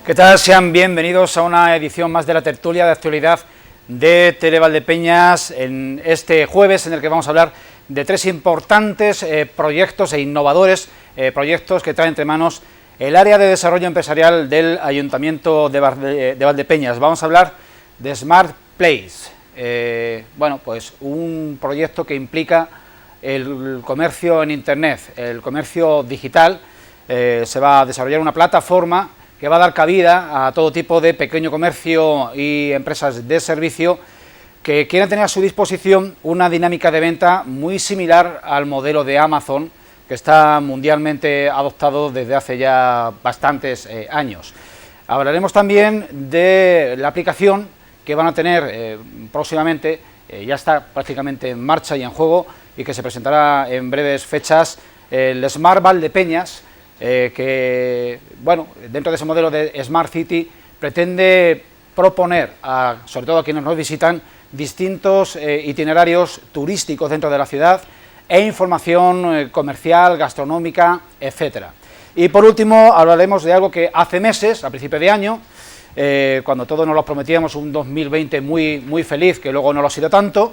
¿Qué tal? Sean bienvenidos a una edición más de la tertulia de actualidad de Televaldepeñas en este jueves, en el que vamos a hablar de tres importantes proyectos e innovadores proyectos que trae entre manos el área de desarrollo empresarial del Ayuntamiento de Valdepeñas. Vamos a hablar de Smart Place, bueno, pues un proyecto que implica el comercio en Internet, el comercio digital. Se va a desarrollar una plataforma que va a dar cabida a todo tipo de pequeño comercio y empresas de servicio que quieren tener a su disposición una dinámica de venta muy similar al modelo de Amazon, que está mundialmente adoptado desde hace ya bastantes años. Hablaremos también de la aplicación que van a tener próximamente, ya está prácticamente en marcha y en juego, y que se presentará en breves fechas, el Smart Valdepeñas, que, bueno, dentro de ese modelo de Smart City pretende proponer, sobre todo a quienes nos visitan, distintos itinerarios turísticos dentro de la ciudad e información comercial, gastronómica, etcétera. Y por último hablaremos de algo que hace meses, a principio de año, cuando todos nos lo prometíamos, un 2020 muy feliz, que luego no lo ha sido tanto,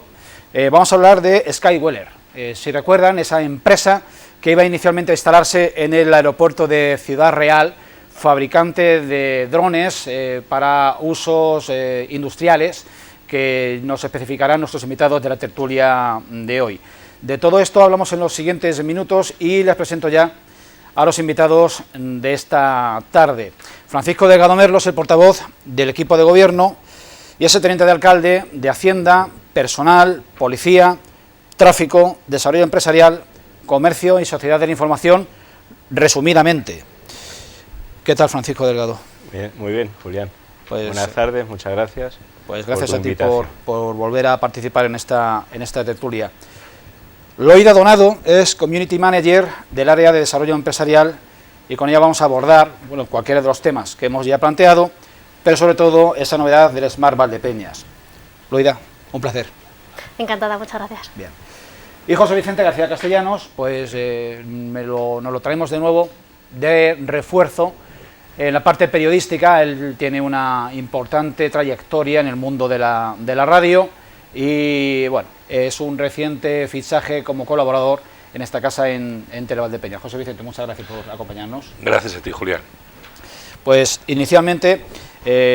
vamos a hablar de Skywheeler. Si recuerdan, esa empresa que iba inicialmente a instalarse en el aeropuerto de Ciudad Real, fabricante de drones para usos industriales, que nos especificarán nuestros invitados de la tertulia de hoy. De todo esto hablamos en los siguientes minutos y les presento ya a los invitados de esta tarde. Francisco Delgado Merlos, el portavoz del equipo de gobierno, y es el teniente de alcalde de Hacienda, Personal, Policía, Tráfico, Desarrollo Empresarial, Comercio y Sociedad de la Información, resumidamente. ¿Qué tal, Francisco Delgado? Bien, muy bien, Julián. Pues, buenas tardes, muchas gracias. Pues gracias a ti por volver a participar en esta tertulia. Loida Donado es Community Manager del área de desarrollo empresarial, y con ella vamos a abordar, bueno, cualquiera de los temas que hemos ya planteado, pero sobre todo esa novedad del Smart Valdepeñas. Loida, un placer. Encantada, muchas gracias. Bien. Y José Vicente García Castellanos, pues nos lo traemos de nuevo de refuerzo en la parte periodística. Él tiene una importante trayectoria en el mundo de la radio y, bueno, es un reciente fichaje como colaborador en esta casa en Televaldepeñas. José Vicente, muchas gracias por acompañarnos. Gracias a ti, Julián. Pues inicialmente,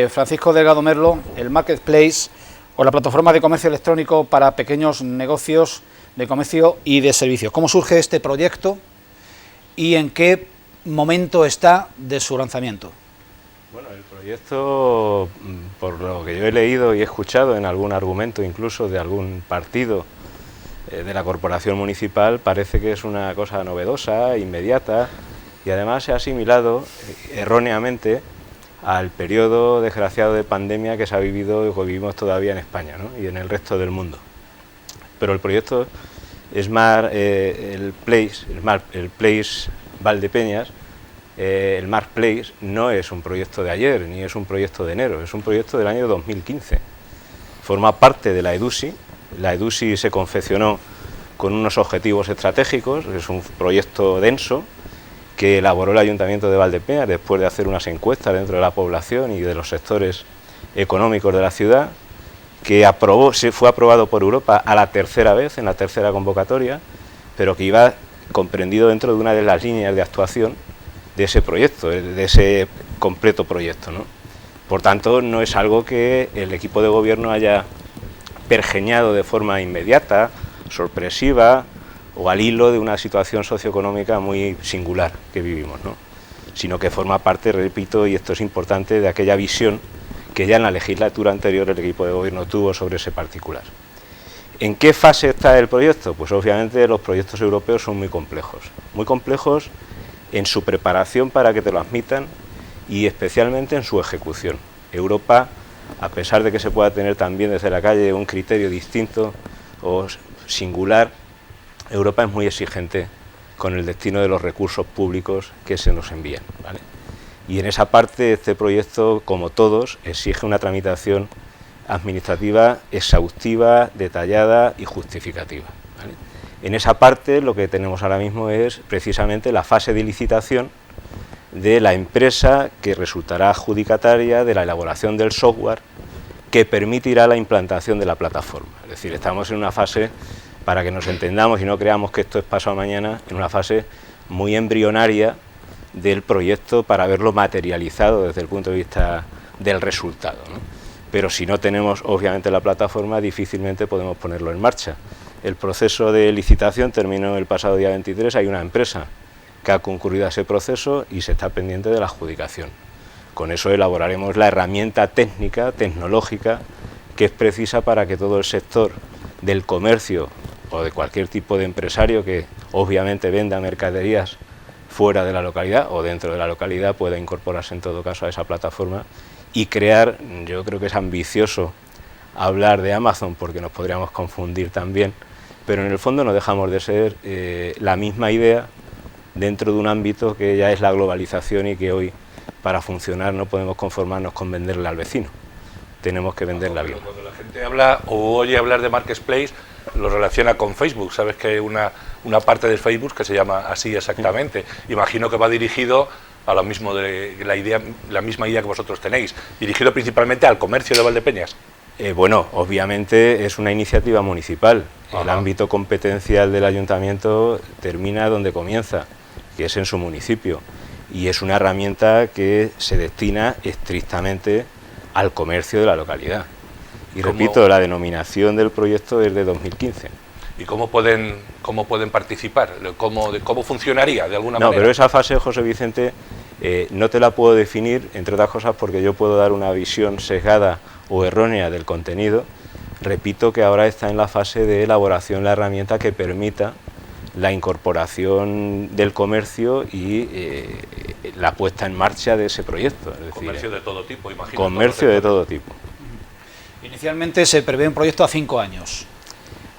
Francisco Delgado Merlo, el Marketplace, o la plataforma de comercio electrónico para pequeños negocios de comercio y de servicios. ¿Cómo surge este proyecto y en qué momento está de su lanzamiento? Bueno, el proyecto, por lo que yo he leído y he escuchado en algún argumento incluso de algún partido de la corporación municipal, parece que es una cosa novedosa, inmediata, y además se ha asimilado erróneamente al periodo desgraciado de pandemia que se ha vivido y que vivimos todavía en España, ¿no? Y en el resto del mundo. Pero el proyecto Smart Place Valdepeñas, el Smart Place, no es un proyecto de ayer, ni es un proyecto de enero, es un proyecto del año 2015. Forma parte de la EDUSI. La EDUSI se confeccionó con unos objetivos estratégicos, es un proyecto denso, que elaboró el Ayuntamiento de Valdepeñas después de hacer unas encuestas dentro de la población y de los sectores económicos de la ciudad, que fue aprobado por Europa a la tercera vez, en la tercera convocatoria, pero que iba comprendido dentro de una de las líneas de actuación de ese proyecto, de ese completo proyecto, ¿no? Por tanto, no es algo que el equipo de gobierno haya pergeñado de forma inmediata, sorpresiva, o al hilo de una situación socioeconómica muy singular que vivimos, ¿no? Sino que forma parte, repito, y esto es importante, de aquella visión que ya en la legislatura anterior el equipo de gobierno tuvo sobre ese particular. ¿En qué fase está el proyecto? Pues obviamente los proyectos europeos son muy complejos en su preparación para que te lo admitan y especialmente en su ejecución. Europa, a pesar de que se pueda tener también desde la calle un criterio distinto o singular, Europa es muy exigente con el destino de los recursos públicos que se nos envían, ¿vale? Y en esa parte este proyecto, como todos, exige una tramitación administrativa exhaustiva, detallada y justificativa, ¿vale? En esa parte lo que tenemos ahora mismo es precisamente la fase de licitación de la empresa que resultará adjudicataria de la elaboración del software que permitirá la implantación de la plataforma. Es decir, estamos en una fase, para que nos entendamos y no creamos que esto es pasado mañana, en una fase muy embrionaria del proyecto para verlo materializado desde el punto de vista del resultado, ¿no? Pero si no tenemos obviamente la plataforma, difícilmente podemos ponerlo en marcha. El proceso de licitación terminó el pasado día 23, hay una empresa que ha concurrido a ese proceso y se está pendiente de la adjudicación. Con eso elaboraremos la herramienta técnica, tecnológica, que es precisa para que todo el sector del comercio o de cualquier tipo de empresario que obviamente venda mercaderías fuera de la localidad o dentro de la localidad pueda incorporarse en todo caso a esa plataforma y crear, yo creo que es ambicioso hablar de Amazon porque nos podríamos confundir también, pero en el fondo no dejamos de ser la misma idea dentro de un ámbito que ya es la globalización y que hoy para funcionar no podemos conformarnos con venderle al vecino, tenemos que venderla bien. Cuando la gente habla o oye hablar de Marketplace, lo relaciona con Facebook. Sabes que hay una parte de Facebook que se llama así exactamente. Imagino que va dirigido a lo mismo de la misma idea que vosotros tenéis, dirigido principalmente al comercio de Valdepeñas. Bueno, obviamente es una iniciativa municipal. El ámbito competencial del ayuntamiento termina donde comienza, que es en su municipio, y es una herramienta que se destina estrictamente al comercio de la localidad. Y repito, la denominación del proyecto es de 2015. ¿Y cómo pueden participar? ¿Cómo funcionaría de alguna manera? No, pero esa fase, José Vicente, no te la puedo definir, entre otras cosas, porque yo puedo dar una visión sesgada o errónea del contenido. Repito que ahora está en la fase de elaboración la herramienta que permita la incorporación del comercio y la puesta en marcha de ese proyecto. Es decir, comercio de todo tipo, imagino. Comercio de todo tipo. Inicialmente se prevé un proyecto a 5 años.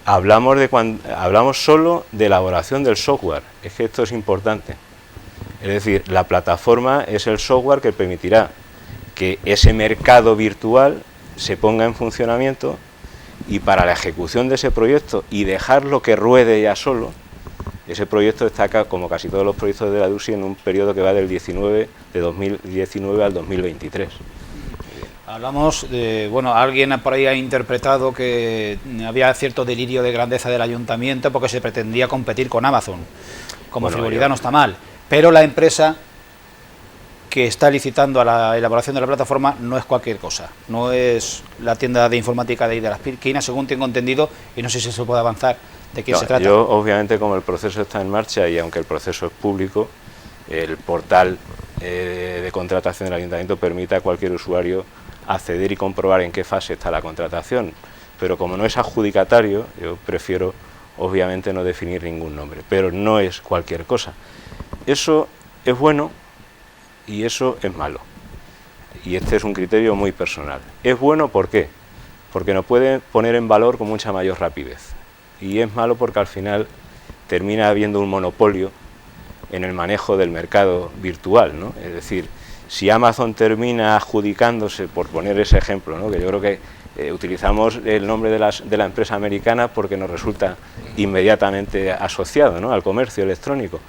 Hablamos solo de elaboración del software, es que esto es importante. Es decir, la plataforma es el software que permitirá que ese mercado virtual se ponga en funcionamiento y para la ejecución de ese proyecto y dejarlo que ruede ya solo, ese proyecto está acá, como casi todos los proyectos de la EDUSI, en un periodo que va de 2019 al 2023. Hablamos de, bueno, alguien por ahí ha interpretado que había cierto delirio de grandeza del ayuntamiento porque se pretendía competir con Amazon. Como frivolidad no está mal, pero la empresa que está licitando a la elaboración de la plataforma no es cualquier cosa, no es la tienda de informática de ahí de las Pirquinas, según tengo entendido, y no sé si eso puede avanzar, ¿de quién se trata? Yo, obviamente, como el proceso está en marcha y aunque el proceso es público, el portal de contratación del ayuntamiento permite a cualquier usuario acceder y comprobar en qué fase está la contratación, pero como no es adjudicatario, yo prefiero obviamente no definir ningún nombre, pero no es cualquier cosa. Eso es bueno y eso es malo, y este es un criterio muy personal. Es bueno, ¿por qué? Porque nos puede poner en valor con mucha mayor rapidez, y es malo porque al final termina habiendo un monopolio en el manejo del mercado virtual, ¿no? Es decir, si Amazon termina adjudicándose, por poner ese ejemplo, ¿no?, que yo creo que utilizamos el nombre de la empresa americana porque nos resulta inmediatamente asociado, ¿no?, al comercio electrónico,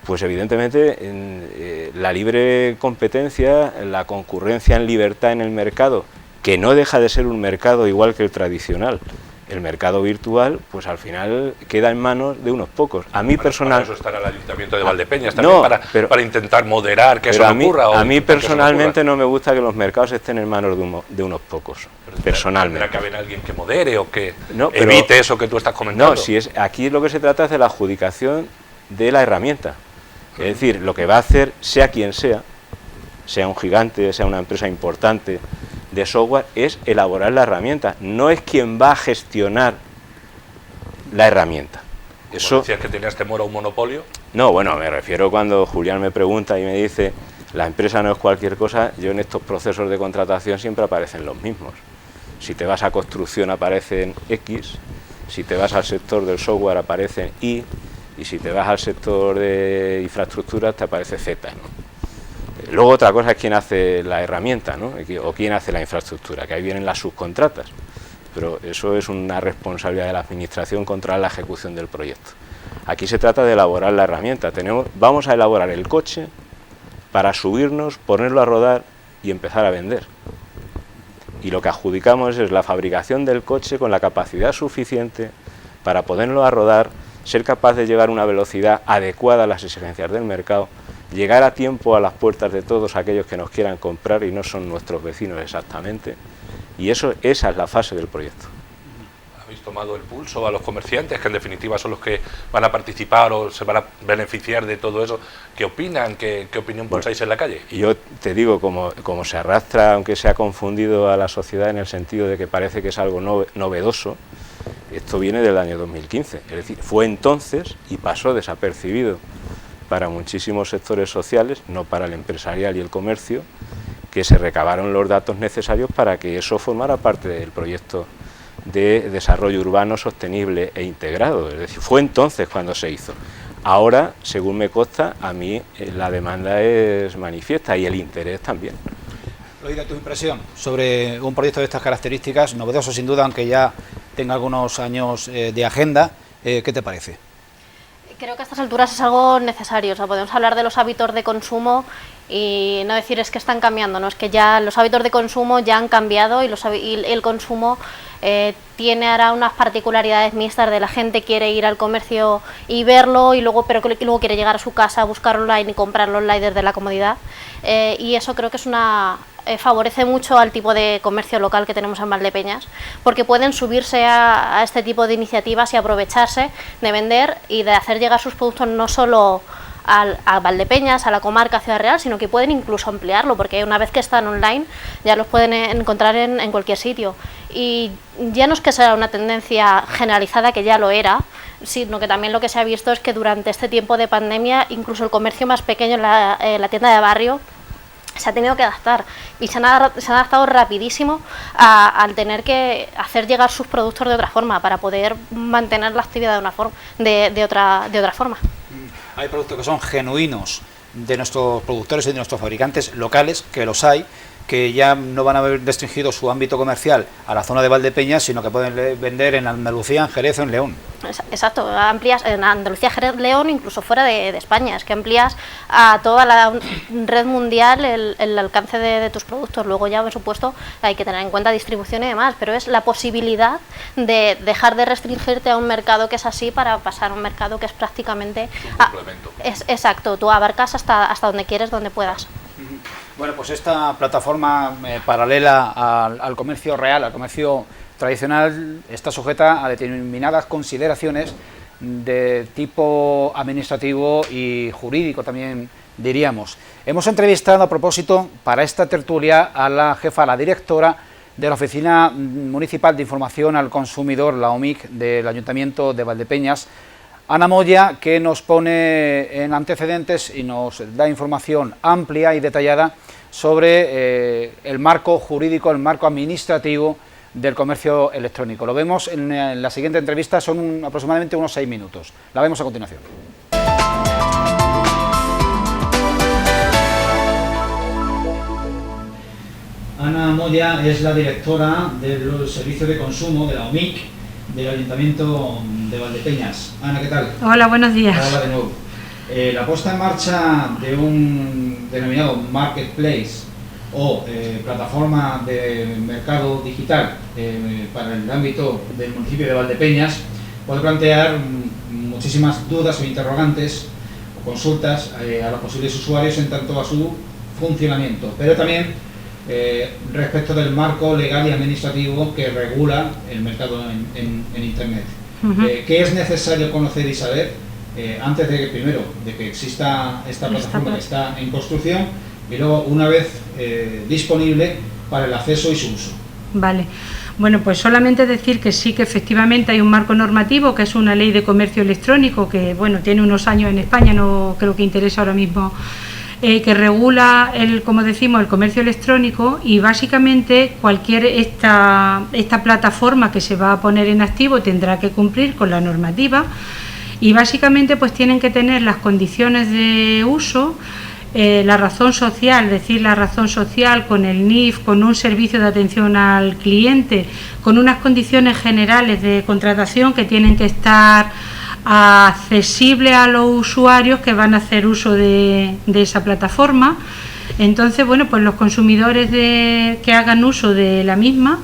pues evidentemente la libre competencia, la concurrencia en libertad en el mercado, que no deja de ser un mercado igual que el tradicional, el mercado virtual, pues al final queda en manos de unos pocos. A mí personalmente... Para eso estará el Ayuntamiento de Valdepeñas también, para intentar moderar que eso no ocurra. A mí personalmente no me gusta que los mercados estén en manos de unos pocos, personalmente. ¿Tendrá que haber alguien que modere o que evite eso que tú estás comentando? No, aquí lo que se trata es de la adjudicación de la herramienta. Es decir, lo que va a hacer, sea quien sea un gigante, sea una empresa importante de software, es elaborar la herramienta, no es quien va a gestionar la herramienta. Eso... ¿Decías que tenías temor a un monopolio? No, bueno, me refiero cuando Julián me pregunta y me dice, la empresa no es cualquier cosa, yo en estos procesos de contratación siempre aparecen los mismos. Si te vas a construcción aparecen X, si te vas al sector del software aparecen Y, y si te vas al sector de infraestructuras te aparece Z, ¿no? Luego otra cosa es quién hace la herramienta, ¿no?, o quién hace la infraestructura, que ahí vienen las subcontratas, pero eso es una responsabilidad de la administración controlar la ejecución del proyecto. Aquí se trata de elaborar la herramienta. Vamos a elaborar el coche para subirnos, ponerlo a rodar y empezar a vender. Y lo que adjudicamos es la fabricación del coche con la capacidad suficiente para ponerlo a rodar, ser capaz de llegar a una velocidad adecuada a las exigencias del mercado, llegar a tiempo a las puertas de todos aquellos que nos quieran comprar y no son nuestros vecinos exactamente. Y esa es la fase del proyecto. ¿Habéis tomado el pulso a los comerciantes, que en definitiva son los que van a participar o se van a beneficiar de todo eso? ¿Qué opinan? ¿Qué opinión pensáis en la calle? Y yo te digo, como se arrastra, aunque se ha confundido a la sociedad en el sentido de que parece que es algo novedoso, esto viene del año 2015, es decir, fue entonces y pasó desapercibido para muchísimos sectores sociales, no para el empresarial y el comercio, que se recabaron los datos necesarios para que eso formara parte del proyecto de desarrollo urbano sostenible e integrado. Es decir, fue entonces cuando se hizo. Ahora, según me consta, a mí la demanda es manifiesta y el interés también. Loida, tu impresión sobre un proyecto de estas características, novedoso sin duda, aunque ya tenga algunos años de agenda, ¿qué te parece? Creo que a estas alturas es algo necesario. O sea, podemos hablar de los hábitos de consumo y no decir es que están cambiando, no, es que ya los hábitos de consumo ya han cambiado y el consumo tiene ahora unas particularidades mixtas de la gente quiere ir al comercio y verlo y luego luego quiere llegar a su casa, buscar online y comprarlo online desde la comodidad, y eso creo que es favorece mucho al tipo de comercio local que tenemos en Valdepeñas, porque pueden subirse a este tipo de iniciativas y aprovecharse de vender y de hacer llegar sus productos no solo a Valdepeñas, a la comarca, a Ciudad Real, sino que pueden incluso ampliarlo, porque una vez que están online ya los pueden encontrar en cualquier sitio. Y ya no es que sea una tendencia generalizada, que ya lo era, sino que también lo que se ha visto es que durante este tiempo de pandemia incluso el comercio más pequeño, la tienda de barrio, se ha tenido que adaptar y se han adaptado rapidísimo al tener que hacer llegar sus productos de otra forma para poder mantener la actividad de otra forma. Hay productos que son genuinos de nuestros productores y de nuestros fabricantes locales, que los hay, que ya no van a haber restringido su ámbito comercial a la zona de Valdepeñas, sino que pueden vender en Andalucía, en Jerez o en León. Exacto, amplías en Andalucía, Jerez, León, incluso fuera de España, es que amplías a toda la red mundial el alcance de tus productos. Luego ya, por supuesto, hay que tener en cuenta distribución y demás, pero es la posibilidad de dejar de restringirte a un mercado que es así para pasar a un mercado que es prácticamente... Un complemento. Exacto, tú abarcas hasta donde quieres, donde puedas. Bueno, pues esta plataforma paralela al comercio real, al comercio tradicional, está sujeta a determinadas consideraciones de tipo administrativo y jurídico también, diríamos. Hemos entrevistado a propósito para esta tertulia a la jefa, la directora de la Oficina Municipal de Información al Consumidor, la OMIC, del Ayuntamiento de Valdepeñas, Ana Moya, que nos pone en antecedentes y nos da información amplia y detallada sobre el marco jurídico, el marco administrativo del comercio electrónico. Lo vemos en la siguiente entrevista, son aproximadamente unos 6 minutos. La vemos a continuación. Ana Moya es la directora del Servicio de Consumo de la OMIC del Ayuntamiento de Valdepeñas. Ana, ¿qué tal? Hola, buenos días. Hola de nuevo. La puesta en marcha de un denominado marketplace o plataforma de mercado digital para el ámbito del municipio de Valdepeñas puede plantear muchísimas dudas o interrogantes o consultas a los posibles usuarios en tanto a su funcionamiento, pero también respecto del marco legal y administrativo que regula el mercado en Internet. ¿Qué es necesario conocer y saber antes de que, primero, de que exista esta plataforma que está en construcción y luego una vez disponible para el acceso y su uso? Vale, bueno, pues solamente decir que sí, que efectivamente hay un marco normativo, que es una ley de comercio electrónico que, bueno, tiene unos años en España, no creo que interese ahora mismo, que regula, como decimos, el comercio electrónico, y básicamente esta plataforma que se va a poner en activo tendrá que cumplir con la normativa y básicamente pues tienen que tener las condiciones de uso, la razón social, es decir, la razón social con el NIF, con un servicio de atención al cliente, con unas condiciones generales de contratación que tienen que estar accesible a los usuarios que van a hacer uso de esa plataforma. Entonces, bueno, pues los consumidores que hagan uso de la misma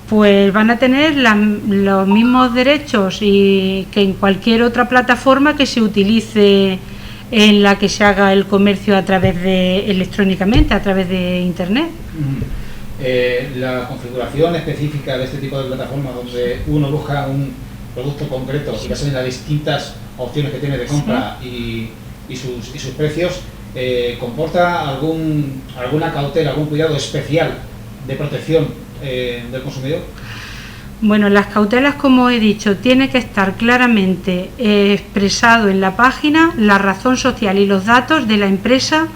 pues van a tener los mismos derechos que en cualquier otra plataforma que se utilice en la que se haga el comercio electrónicamente, a través de Internet. La configuración específica de este tipo de plataformas, donde uno busca un producto concreto y pasan las distintas opciones que tiene de compra y sus precios, ¿comporta alguna cautela, algún cuidado especial de protección del consumidor? Bueno, las cautelas, como he dicho, tiene que estar claramente expresado en la página la razón social y los datos de la empresa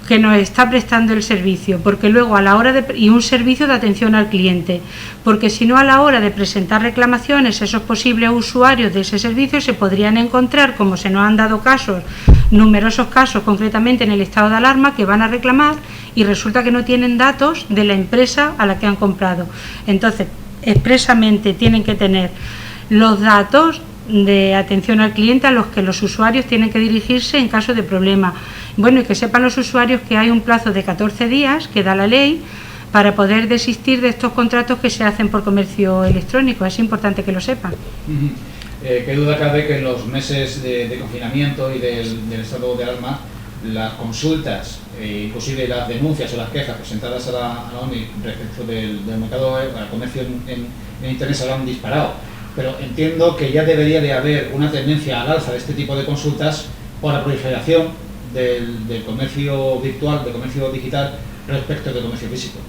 que nos está prestando el servicio, porque luego a la hora y un servicio de atención al cliente, porque si no, a la hora de presentar reclamaciones, esos posibles usuarios de ese servicio se podrían encontrar, como se nos han dado numerosos casos, concretamente en el estado de alarma, que van a reclamar y resulta que no tienen datos de la empresa a la que han comprado. Entonces, expresamente tienen que tener los datos de atención al cliente a los que los usuarios tienen que dirigirse en caso de problema. Bueno, y que sepan los usuarios que hay un plazo de 14 días que da la ley para poder desistir de estos contratos que se hacen por comercio electrónico. Es importante que lo sepan. Qué duda cabe que en los meses de confinamiento y del estado de alarma, las consultas, inclusive las denuncias o las quejas presentadas a la OMI respecto del mercado al comercio en Internet se han disparado. Pero entiendo que ya debería de haber una tendencia al alza de este tipo de consultas por la proliferación del comercio virtual, del comercio digital respecto del comercio físico.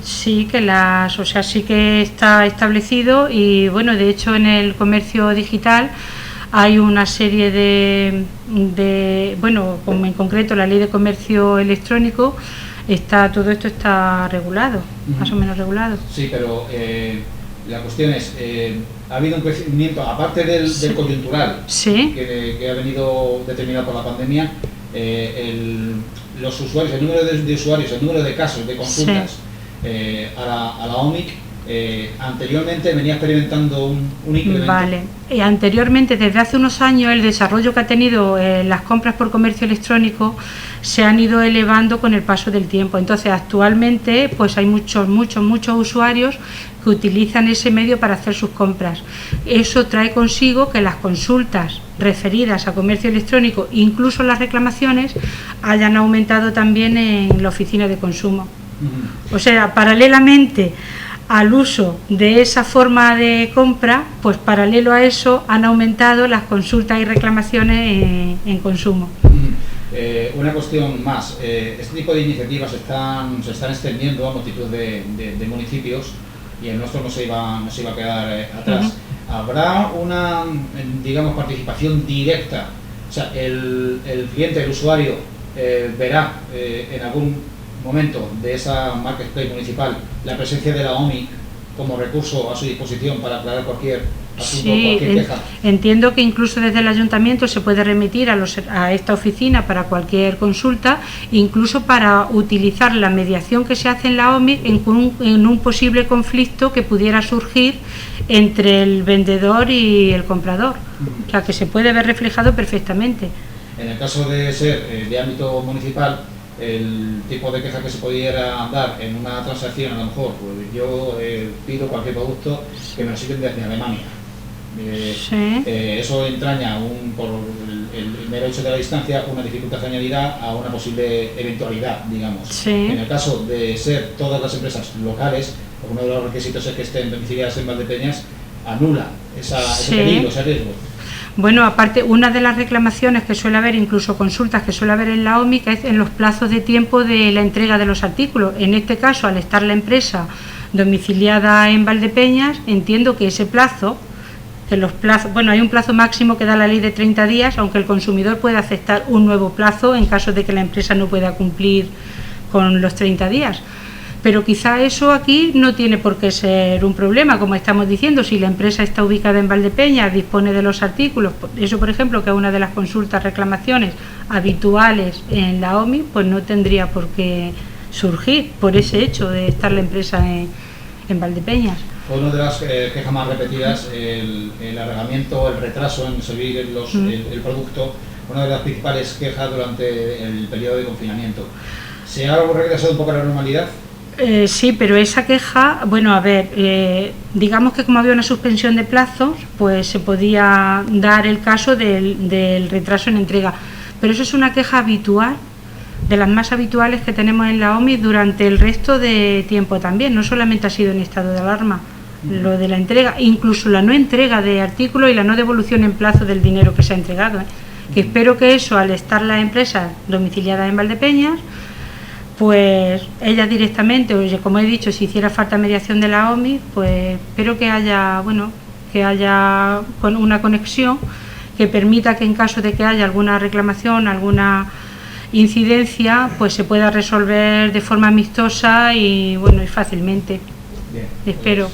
Sí que sí que está establecido y bueno, de hecho en el comercio digital hay una serie de bueno, como en concreto la ley de comercio electrónico, todo esto está regulado, más o menos regulado. Sí, pero la cuestión es, ha habido un crecimiento, aparte del coyuntural, que ha venido determinado por la pandemia, los usuarios, el número de usuarios, el número de casos, de consultas a la OMIC, anteriormente venía experimentando un incremento. Vale, anteriormente, desde hace unos años, el desarrollo que ha tenido las compras por comercio electrónico se han ido elevando con el paso del tiempo. Entonces, actualmente pues hay muchos usuarios que utilizan ese medio para hacer sus compras. Eso trae consigo que las consultas referidas a comercio electrónico, incluso las reclamaciones, hayan aumentado también en la oficina de consumo. O sea, paralelamente al uso de esa forma de compra, pues paralelo a eso han aumentado las consultas y reclamaciones en consumo. Una cuestión más, este tipo de iniciativas se están extendiendo a multitud de municipios y el nuestro no se iba a quedar atrás. ¿Habrá una, digamos, participación directa? O sea, el cliente, el usuario, verá en algún momento de esa marketplace municipal la presencia de la OMI como recurso a su disposición para aclarar cualquier asunto, cualquier queja. Entiendo que incluso desde el ayuntamiento se puede remitir a esta oficina para cualquier consulta, incluso para utilizar la mediación que se hace en la OMI en un posible conflicto que pudiera surgir entre el vendedor y el comprador. O sea, que se puede ver reflejado perfectamente. En el caso de ser de ámbito municipal, el tipo de queja que se pudiera dar en una transacción, a lo mejor, pues yo pido cualquier producto que me lo sirven desde Alemania. Eso entraña, por el mero hecho de la distancia, una dificultad añadida a una posible eventualidad, digamos. En el caso de ser todas las empresas locales, uno de los requisitos es que estén domiciliadas en Valdepeñas, anula ese peligro, ese riesgo. Bueno, aparte, una de las reclamaciones que suele haber, incluso consultas que suele haber en la OMI, que es en los plazos de tiempo de la entrega de los artículos. En este caso, al estar la empresa domiciliada en Valdepeñas, entiendo que ese plazo, bueno, hay un plazo máximo que da la ley de 30 días, aunque el consumidor puede aceptar un nuevo plazo en caso de que la empresa no pueda cumplir con los 30 días. Pero quizá eso aquí no tiene por qué ser un problema, como estamos diciendo, si la empresa está ubicada en Valdepeñas, dispone de los artículos, eso por ejemplo, que es una de las consultas, reclamaciones habituales en la OMI, pues no tendría por qué surgir por ese hecho de estar la empresa en Valdepeñas. Fue una de las quejas más repetidas, el alargamiento, el retraso en servir el producto, una de las principales quejas durante el periodo de confinamiento. ¿Se ha regresado un poco a la normalidad? Sí, pero esa queja, bueno, a ver, digamos que como había una suspensión de plazos, pues se podía dar el caso del retraso en entrega. Pero eso es una queja habitual, de las más habituales que tenemos en la OMI durante el resto de tiempo también. No solamente ha sido en estado de alarma lo de la entrega, incluso la no entrega de artículos y la no devolución en plazo del dinero que se ha entregado. Que espero que eso, al estar las empresas domiciliadas en Valdepeñas, pues ellas directamente, oye, como he dicho, si hiciera falta mediación de la OMI, pues espero que haya, bueno, que haya una conexión que permita que en caso de que haya alguna reclamación, alguna incidencia, pues se pueda resolver de forma amistosa y bueno, y fácilmente. Bien, espero.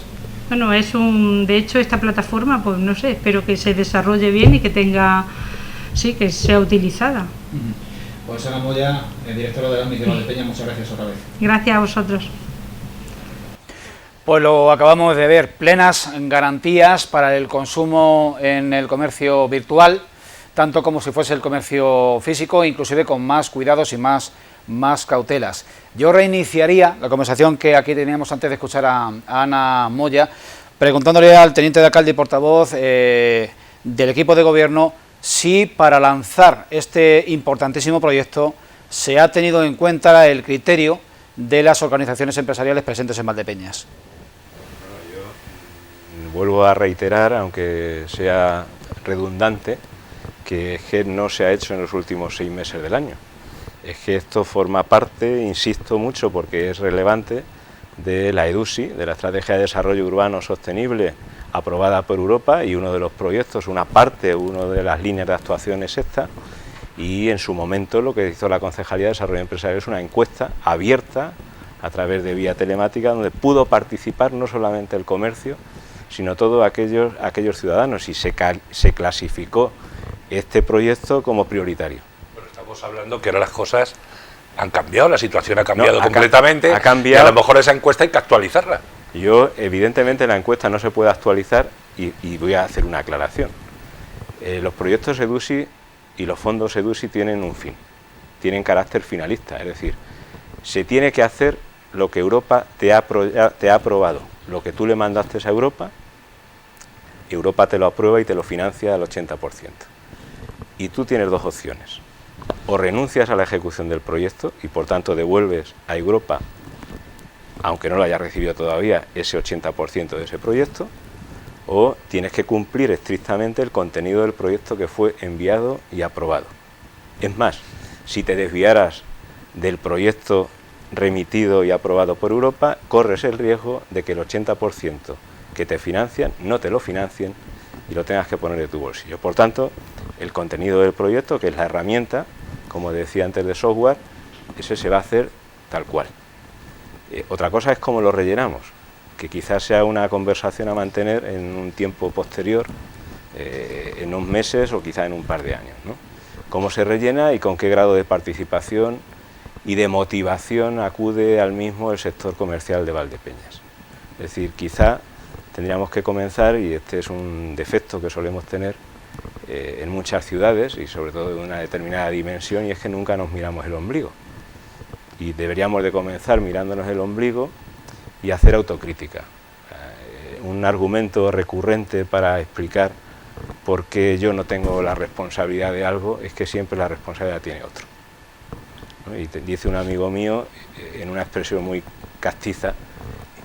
Bueno, de hecho esta plataforma, pues no sé, espero que se desarrolle bien y que tenga, sí, que sea utilizada. Pues Ana Moya, directora de la OMI de Valdepeñas, muchas gracias otra vez. Gracias a vosotros. Pues lo acabamos de ver, plenas garantías para el consumo en el comercio virtual, tanto como si fuese el comercio físico, inclusive con más cuidados y más cautelas. Yo reiniciaría la conversación que aquí teníamos antes de escuchar a Ana Moya, preguntándole al teniente de alcalde y portavoz del equipo de gobierno si para lanzar este importantísimo proyecto se ha tenido en cuenta el criterio de las organizaciones empresariales presentes en Valdepeñas. Vuelvo a reiterar, aunque sea redundante, que no se ha hecho en los últimos 6 meses del año. Es que esto forma parte, insisto mucho, porque es relevante, de la EDUSI, de la Estrategia de Desarrollo Urbano Sostenible aprobada por Europa, y uno de los proyectos, una de las líneas de actuación es esta, y en su momento lo que hizo la Concejalía de Desarrollo Empresarial es una encuesta abierta a través de vía telemática, donde pudo participar no solamente el comercio, sino todos aquellos ciudadanos, y se clasificó este proyecto como prioritario. Pero estamos hablando que ahora las cosas han cambiado, la situación ha cambiado completamente, ha cambiado, y a lo mejor esa encuesta hay que actualizarla. Evidentemente la encuesta no se puede actualizar, y voy a hacer una aclaración. Los proyectos EDUSI y los fondos EDUSI tienen un fin, tienen carácter finalista, es decir, se tiene que hacer lo que Europa te ha aprobado, lo que tú le mandaste a Europa, Europa te lo aprueba y te lo financia al 80%. Y tú tienes dos opciones: o renuncias a la ejecución del proyecto y por tanto devuelves a Europa, aunque no lo haya recibido todavía, ese 80% de ese proyecto, o tienes que cumplir estrictamente el contenido del proyecto que fue enviado y aprobado. Es más, si te desviaras del proyecto remitido y aprobado por Europa, corres el riesgo de que el 80% que te financian no te lo financien y lo tengas que poner de tu bolsillo. Por tanto, el contenido del proyecto, que es la herramienta, como decía antes, de software, ese se va a hacer tal cual. Otra cosa es cómo lo rellenamos, que quizás sea una conversación a mantener en un tiempo posterior, en unos meses o quizá en un par de años, ¿no? Cómo se rellena y con qué grado de participación y de motivación acude al mismo el sector comercial de Valdepeñas. Es decir, quizá tendríamos que comenzar, y este es un defecto que solemos tener en muchas ciudades y sobre todo de una determinada dimensión, y es que nunca nos miramos el ombligo. Y deberíamos de comenzar mirándonos el ombligo y hacer autocrítica. Un argumento recurrente para explicar por qué yo no tengo la responsabilidad de algo es que siempre la responsabilidad tiene otro, ¿no? Y dice un amigo mío, en una expresión muy castiza,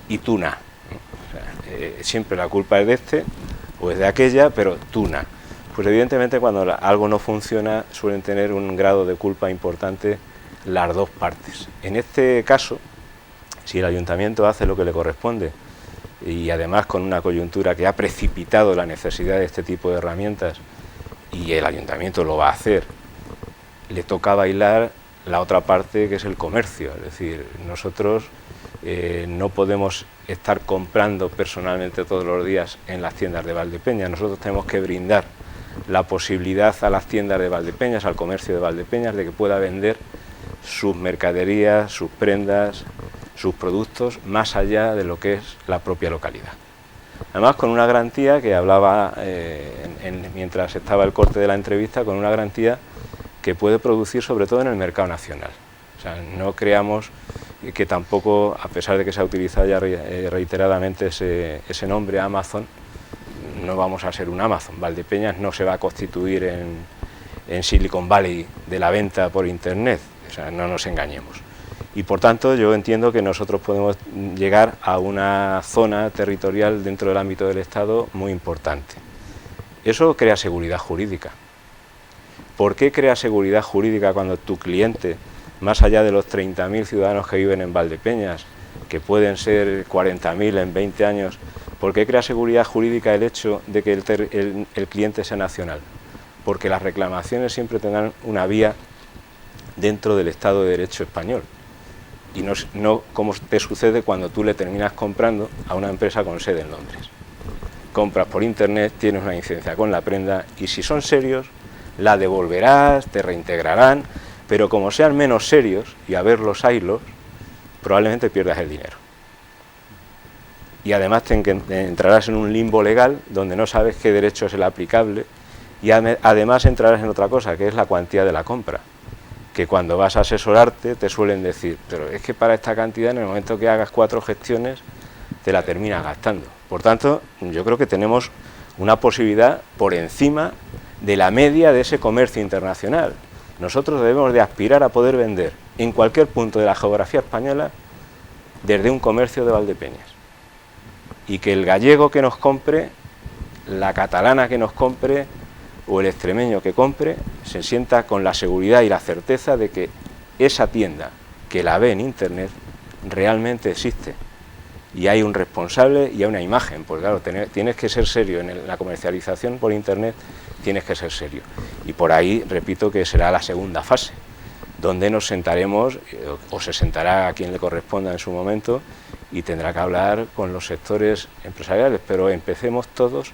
y tú na. O sea, siempre la culpa es de este o es de aquella, pero tú na. Pues evidentemente cuando algo no funciona suelen tener un grado de culpa importante las dos partes. En este caso, si el ayuntamiento hace lo que le corresponde, y además con una coyuntura que ha precipitado la necesidad de este tipo de herramientas, y el ayuntamiento lo va a hacer, le toca bailar la otra parte, que es el comercio. Es decir, nosotros no podemos estar comprando personalmente todos los días en las tiendas de Valdepeñas. Nosotros tenemos que brindar la posibilidad a las tiendas de Valdepeñas, al comercio de Valdepeñas, de que pueda vender sus mercaderías, sus prendas, sus productos más allá de lo que es la propia localidad. Además con una garantía que hablaba mientras estaba el corte de la entrevista, con una garantía que puede producir sobre todo en el mercado nacional. O sea, no creamos que tampoco, a pesar de que se ha utilizado ya reiteradamente ese nombre Amazon, no vamos a ser un Amazon. Valdepeñas no se va a constituir en Silicon Valley de la venta por Internet, o sea, no nos engañemos. Y por tanto yo entiendo que nosotros podemos llegar a una zona territorial dentro del ámbito del Estado muy importante. Eso crea seguridad jurídica. ¿Por qué crea seguridad jurídica cuando tu cliente, más allá de los 30.000 ciudadanos que viven en Valdepeñas, que pueden ser 40.000 en 20 años, ¿por qué crea seguridad jurídica el hecho de que el cliente sea nacional? Porque las reclamaciones siempre tendrán una vía dentro del Estado de Derecho español. Y no como te sucede cuando tú le terminas comprando a una empresa con sede en Londres. Compras por Internet, tienes una incidencia con la prenda y si son serios, la devolverás, te reintegrarán, pero como sean menos serios, y a ver los haylos, probablemente pierdas el dinero. Y además entrarás en un limbo legal donde no sabes qué derecho es el aplicable y además entrarás en otra cosa, que es la cuantía de la compra. Que cuando vas a asesorarte te suelen decir, pero es que para esta cantidad en el momento que hagas 4 gestiones te la terminas gastando. Por tanto, yo creo que tenemos una posibilidad por encima de la media de ese comercio internacional. Nosotros debemos de aspirar a poder vender en cualquier punto de la geografía española desde un comercio de Valdepeñas. Y que el gallego que nos compre, la catalana que nos compre, o el extremeño que compre, se sienta con la seguridad y la certeza de que esa tienda que la ve en Internet realmente existe. Y hay un responsable y hay una imagen, porque claro, tienes que ser serio en la comercialización por Internet, tienes que ser serio. Y por ahí, repito, que será la segunda fase, donde nos sentaremos, o se sentará a quien le corresponda en su momento, y tendrá que hablar con los sectores empresariales, pero empecemos todos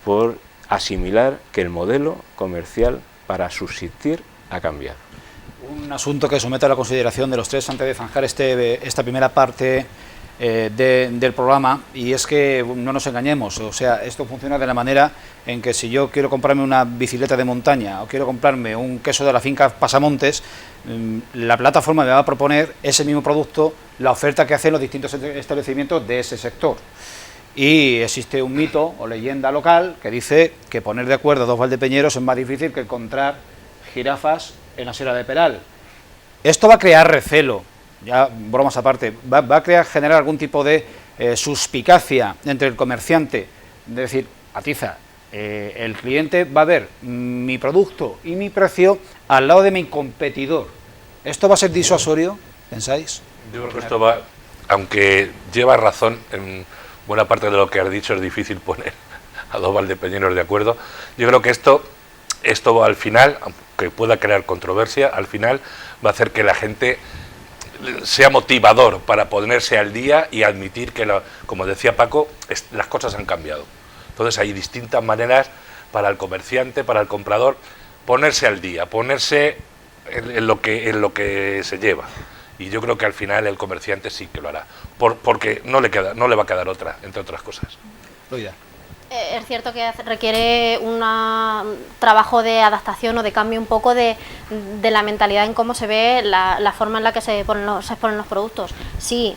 por asimilar que el modelo comercial para subsistir ha cambiado. Un asunto que someto a la consideración de los tres antes de zanjar esta primera parte del programa, y es que no nos engañemos, o sea, esto funciona de la manera en que si yo quiero comprarme una bicicleta de montaña o quiero comprarme un queso de la finca Pasamontes, la plataforma me va a proponer ese mismo producto, la oferta que hacen los distintos establecimientos de ese sector. Y existe un mito o leyenda local que dice que poner de acuerdo a 2 valdepeñeros es más difícil que encontrar jirafas en la Sierra de Peral. Esto va a crear recelo, ya bromas aparte, va a generar algún tipo de suspicacia entre el comerciante, es decir, atiza, el cliente va a ver mi producto y mi precio al lado de mi competidor. ¿Esto va a ser disuasorio, pensáis? Yo creo que esto va, aunque lleva razón en buena parte de lo que has dicho, es difícil poner a 2 valdepeñeros de acuerdo. Yo creo que esto al final, aunque pueda crear controversia, al final va a hacer que la gente sea motivador para ponerse al día y admitir que, como decía Paco, las cosas han cambiado. Entonces hay distintas maneras para el comerciante, para el comprador, ponerse al día, ponerse en lo que se lleva. Y yo creo que al final el comerciante sí que lo hará, porque no le va a quedar otra, entre otras cosas. Loida. Es cierto que requiere un trabajo de adaptación o de cambio un poco de la mentalidad en cómo se ve la forma en la que se exponen los productos. Sí,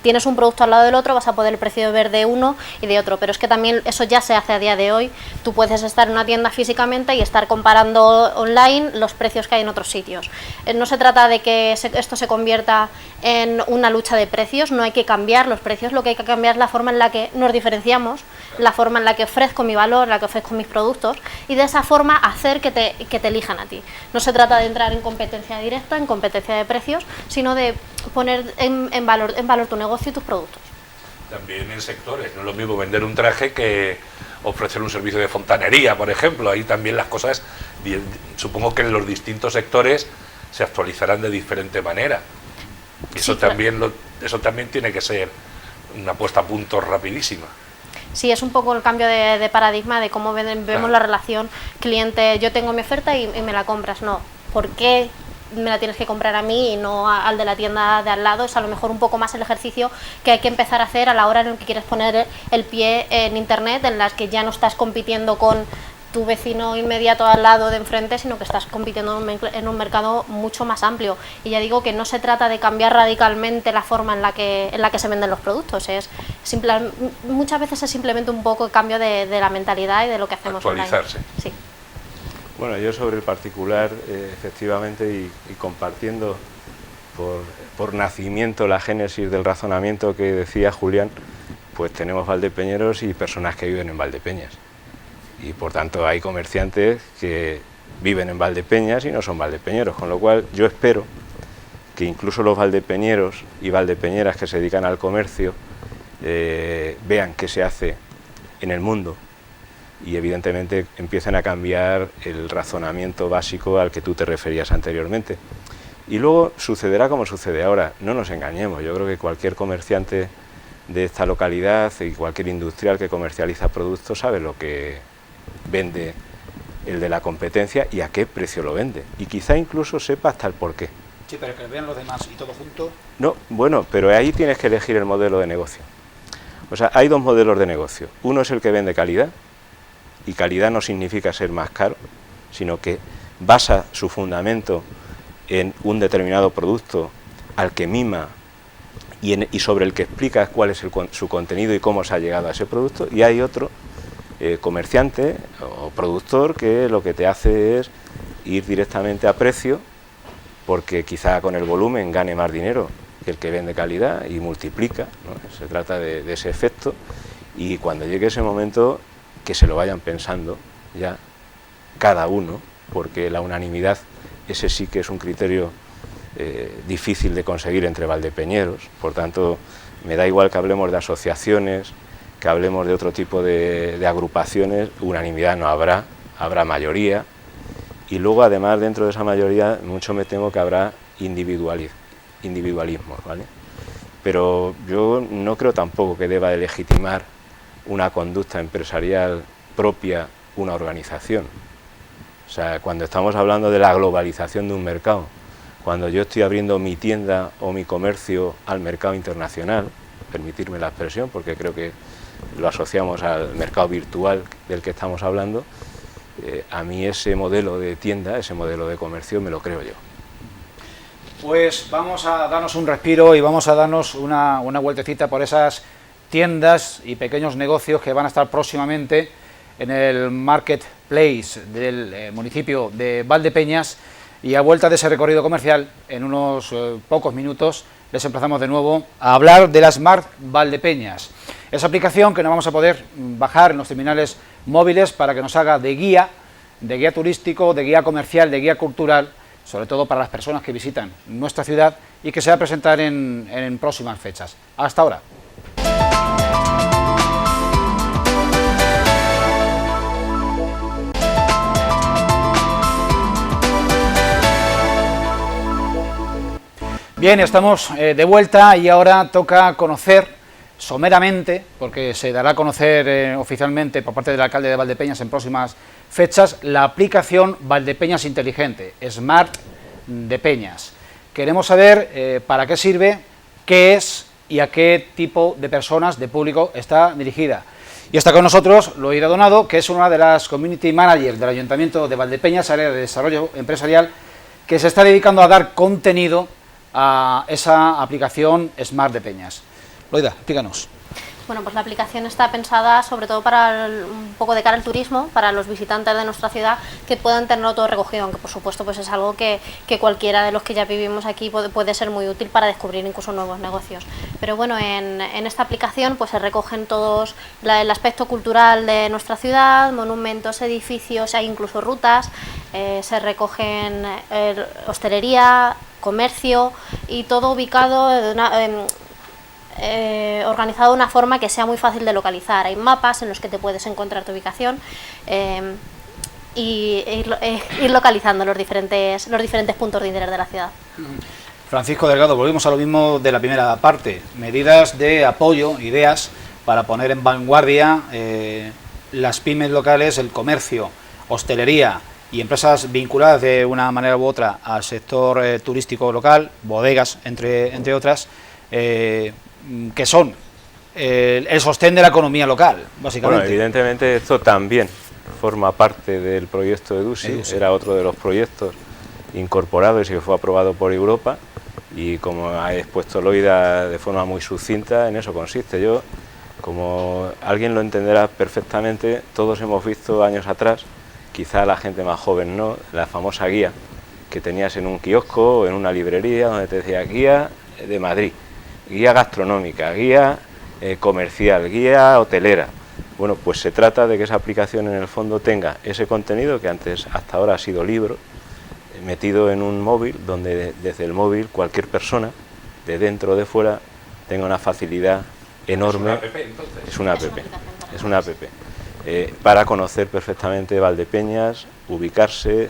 tienes un producto al lado del otro, vas a poder el precio ver de uno y de otro, pero es que también eso ya se hace a día de hoy. Tú puedes estar en una tienda físicamente y estar comparando online los precios que hay en otros sitios. No se trata de que esto se convierta en una lucha de precios, no hay que cambiar los precios, lo que hay que cambiar es la forma en la que nos diferenciamos, la forma en la que ofrezco mi valor, la que ofrezco mis productos, y de esa forma hacer que te elijan a ti. No se trata de entrar en competencia directa, en competencia de precios, sino de poner en valor tu negocio y tus productos. También en sectores, no es lo mismo vender un traje que ofrecer un servicio de fontanería, por ejemplo. Ahí también las cosas, supongo que en los distintos sectores se actualizarán de diferente manera. Eso, sí, claro. Eso también tiene que ser una puesta a punto rapidísima. Sí, es un poco el cambio de paradigma de cómo vemos la relación cliente. Yo tengo mi oferta y me la compras. No, ¿por qué me la tienes que comprar a mí y no al de la tienda de al lado. Es a lo mejor un poco más el ejercicio que hay que empezar a hacer a la hora en que quieres poner el pie en internet, en las que ya no estás compitiendo con tu vecino inmediato al lado de enfrente, sino que estás compitiendo en un mercado mucho más amplio. Y ya digo que no se trata de cambiar radicalmente la forma en la que se venden los productos, muchas veces es simplemente un poco el cambio de la mentalidad y de lo que hacemos actualizarse. online. Sí. Bueno, yo sobre el particular, efectivamente, y compartiendo por nacimiento la génesis del razonamiento que decía Julián, pues tenemos valdepeñeros y personas que viven en Valdepeñas. Y por tanto hay comerciantes que viven en Valdepeñas y no son valdepeñeros, con lo cual yo espero que incluso los valdepeñeros y valdepeñeras que se dedican al comercio vean qué se hace en el mundo y evidentemente empiecen a cambiar el razonamiento básico al que tú te referías anteriormente. Y luego sucederá como sucede ahora, no nos engañemos, yo creo que cualquier comerciante de esta localidad y cualquier industrial que comercializa productos sabe lo que vende el de la competencia y a qué precio lo vende, y quizá incluso sepa hasta el porqué. Sí, pero que lo vean los demás y todo junto. No, bueno, pero ahí tienes que elegir el modelo de negocio. O sea, hay dos modelos de negocio. Uno es el que vende calidad, y calidad no significa ser más caro, sino que basa su fundamento en un determinado producto al que mima y sobre el que explica cuál es su contenido y cómo se ha llegado a ese producto. Y hay otro comerciante o productor que lo que te hace es ir directamente a precio, porque quizá con el volumen gane más dinero que el que vende calidad y multiplica, ¿no? Se trata de ese efecto, y cuando llegue ese momento que se lo vayan pensando ya cada uno, porque la unanimidad, ese sí que es un criterio difícil de conseguir entre valdepeñeros. Por tanto, me da igual que hablemos de asociaciones, que hablemos de otro tipo de agrupaciones, unanimidad no habrá, habrá mayoría, y luego además dentro de esa mayoría mucho me temo que habrá individualismos, ¿vale? Pero yo no creo tampoco que deba de legitimar una conducta empresarial propia una organización. O sea, cuando estamos hablando de la globalización de un mercado, cuando yo estoy abriendo mi tienda o mi comercio al mercado internacional, permitirme la expresión porque creo que lo asociamos al mercado virtual del que estamos hablando, a mí ese modelo de tienda, ese modelo de comercio me lo creo yo. Pues vamos a darnos un respiro y vamos a darnos una vueltecita por esas tiendas y pequeños negocios que van a estar próximamente en el Marketplace del municipio de Valdepeñas, y a vuelta de ese recorrido comercial, en unos pocos minutos, les emplazamos de nuevo a hablar de la Smart Valdepeñas, esa aplicación que nos vamos a poder bajar en los terminales móviles para que nos haga de guía turístico, de guía comercial, de guía cultural, sobre todo para las personas que visitan nuestra ciudad y que se va a presentar en próximas fechas. Hasta ahora. Bien, estamos de vuelta y ahora toca conocer someramente, porque se dará a conocer oficialmente por parte del alcalde de Valdepeñas en próximas fechas, la aplicación Valdepeñas Inteligente, Smart de Peñas. Queremos saber para qué sirve, qué es y a qué tipo de personas, de público, está dirigida. Y está con nosotros Loida Donado, que es una de las Community Managers del Ayuntamiento de Valdepeñas, área de desarrollo empresarial, que se está dedicando a dar contenido a esa aplicación Smart de Peñas. Loida, explícanos. Bueno, pues la aplicación está pensada sobre todo para un poco de cara al turismo, para los visitantes de nuestra ciudad, que puedan tenerlo todo recogido, aunque por supuesto pues es algo que cualquiera de los que ya vivimos aquí puede ser muy útil para descubrir incluso nuevos negocios. Pero bueno, en esta aplicación pues se recogen todos el aspecto cultural de nuestra ciudad, monumentos, edificios, hay incluso rutas, se recogen hostelería, comercio, y todo ubicado organizado de una forma que sea muy fácil de localizar. Hay mapas en los que te puedes encontrar tu ubicación y ir localizando los diferentes puntos de interés de la ciudad. Francisco Delgado, volvemos a lo mismo de la primera parte, medidas de apoyo, ideas para poner en vanguardia las pymes locales, el comercio, hostelería, y empresas vinculadas de una manera u otra al sector turístico local, bodegas, entre otras, que son el sostén de la economía local, básicamente. Bueno, evidentemente esto también forma parte del proyecto EDUSI, era otro de los proyectos incorporados y que fue aprobado por Europa, y como ha expuesto Loida de forma muy sucinta, en eso consiste. Yo, como alguien lo entenderá perfectamente, todos hemos visto años atrás, quizá la gente más joven no, la famosa guía que tenías en un kiosco o en una librería donde te decía guía de Madrid, guía gastronómica, guía comercial, guía hotelera. Bueno, pues se trata de que esa aplicación en el fondo tenga ese contenido que antes, hasta ahora, ha sido libro, metido en un móvil, donde desde el móvil cualquier persona, de dentro o de fuera, tenga una facilidad enorme. ¿Es una app, entonces? Es una app, para conocer perfectamente Valdepeñas, ubicarse,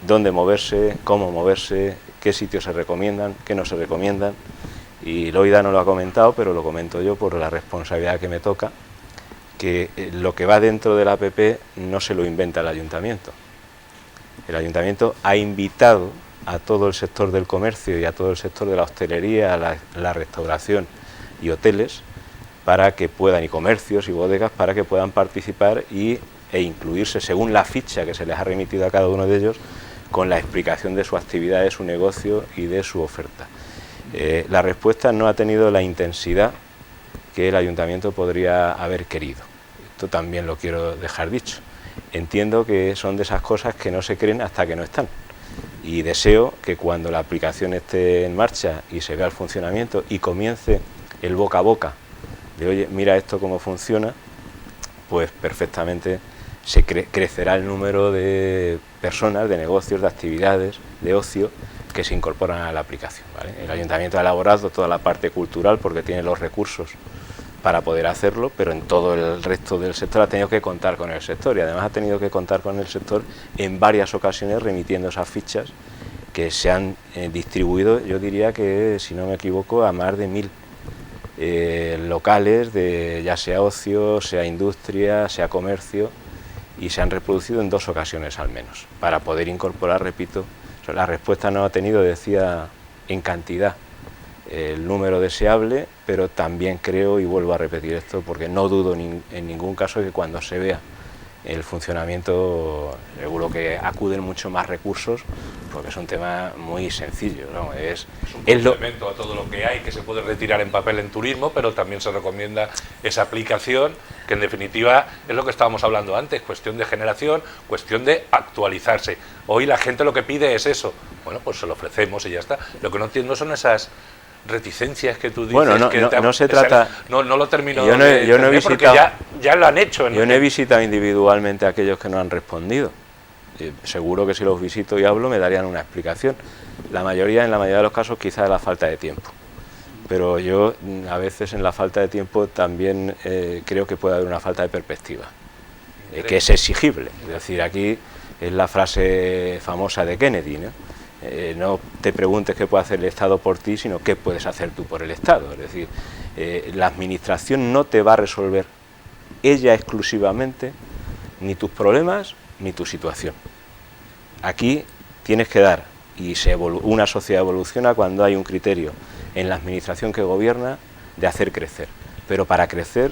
dónde moverse, cómo moverse, qué sitios se recomiendan, qué no se recomiendan. Y Loida no lo ha comentado, pero lo comento yo por la responsabilidad que me toca, que lo que va dentro de la app no se lo inventa el ayuntamiento. El ayuntamiento ha invitado a todo el sector del comercio y a todo el sector de la hostelería, la restauración y hoteles, para que puedan, y comercios y bodegas, para que puedan participar e incluirse según la ficha que se les ha remitido a cada uno de ellos, con la explicación de su actividad, de su negocio y de su oferta. La respuesta no ha tenido la intensidad que el ayuntamiento podría haber querido. Esto también lo quiero dejar dicho. Entiendo que son de esas cosas que no se creen hasta que no están. Y deseo que cuando la aplicación esté en marcha y se vea el funcionamiento y comience el boca a boca de oye, mira esto cómo funciona, pues perfectamente se crecerá el número de personas, de negocios, de actividades, de ocio que se incorporan a la aplicación, ¿vale? El ayuntamiento ha elaborado toda la parte cultural porque tiene los recursos para poder hacerlo, pero en todo el resto del sector ha tenido que contar con el sector, y además ha tenido que contar con el sector en varias ocasiones remitiendo esas fichas que se han distribuido, yo diría que, si no me equivoco, a más de 1000 locales, ya sea ocio, sea industria, sea comercio, y se han reproducido en 2 ocasiones al menos, para poder incorporar, repito, la respuesta no ha tenido, decía, en cantidad el número deseable, pero también creo, y vuelvo a repetir esto, porque no dudo en ningún caso que cuando se vea el funcionamiento, seguro que acuden mucho más recursos, porque es un tema muy sencillo, ¿no? Es un complemento a todo lo que hay, que se puede retirar en papel en turismo, pero también se recomienda esa aplicación, que en definitiva es lo que estábamos hablando antes, cuestión de generación, cuestión de actualizarse. Hoy la gente lo que pide es eso, bueno, pues se lo ofrecemos y ya está. Lo que no entiendo son esas reticencias que tú dices. Bueno, no se trata... No lo termino yo no he visitado, porque ya lo han hecho. Yo no he visitado individualmente a aquellos que no han respondido. Seguro que si los visito y hablo me darían una explicación. En la mayoría de los casos quizás es la falta de tiempo. Pero yo a veces en la falta de tiempo también creo que puede haber una falta de perspectiva, que es exigible. Es decir, aquí es la frase famosa de Kennedy, ¿no? No te preguntes qué puede hacer el Estado por ti, sino qué puedes hacer tú por el Estado. Es decir, la Administración no te va a resolver ella exclusivamente ni tus problemas ni tu situación. Aquí tienes que dar, y una sociedad evoluciona cuando hay un criterio en la Administración que gobierna de hacer crecer. Pero para crecer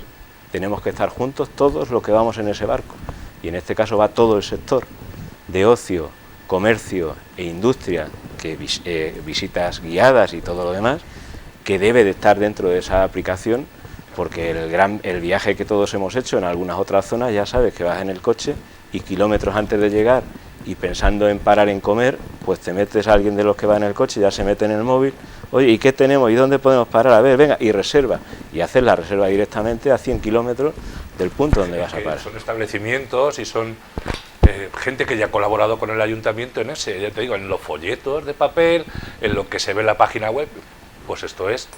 tenemos que estar juntos todos los que vamos en ese barco. Y en este caso va todo el sector de ocio, comercio e industria, que visitas guiadas y todo lo demás, que debe de estar dentro de esa aplicación, porque el viaje que todos hemos hecho en algunas otras zonas, ya sabes que vas en el coche y kilómetros antes de llegar y pensando en parar en comer, pues te metes a alguien de los que va en el coche, ya se mete en el móvil, oye, ¿y qué tenemos? ¿Y dónde podemos parar? A ver, venga, y reserva, y haces la reserva directamente a 100 kilómetros del punto donde vas a parar. Son establecimientos y son gente que ya ha colaborado con el ayuntamiento en ya te digo, en los folletos de papel, en lo que se ve en la página web. Pues esto es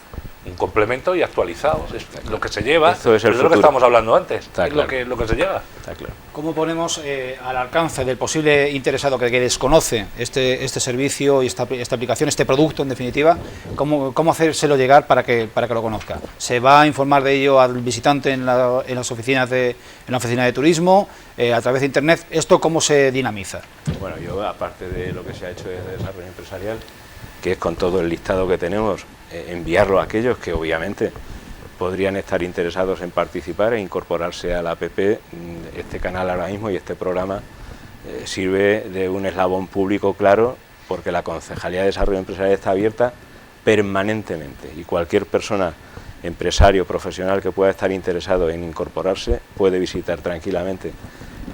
un complemento y actualizado. Es lo que se lleva, Esto es el es de lo que futuro. estábamos hablando antes, Está es claro. lo que se lleva. Está claro. ¿Cómo ponemos al alcance del posible interesado que desconoce este servicio y esta aplicación, este producto en definitiva, cómo hacérselo llegar para que lo conozca? ¿Se va a informar de ello al visitante en la oficina de turismo, a través de internet? ¿Esto cómo se dinamiza? Bueno, yo aparte de lo que se ha hecho desde desarrollo empresarial, que es con todo el listado que tenemos, enviarlo a aquellos que obviamente podrían estar interesados en participar e incorporarse a la app. Este canal ahora mismo y este programa sirve de un eslabón público claro, porque la Concejalía de Desarrollo Empresarial está abierta permanentemente y cualquier persona, empresario, profesional que pueda estar interesado en incorporarse puede visitar tranquilamente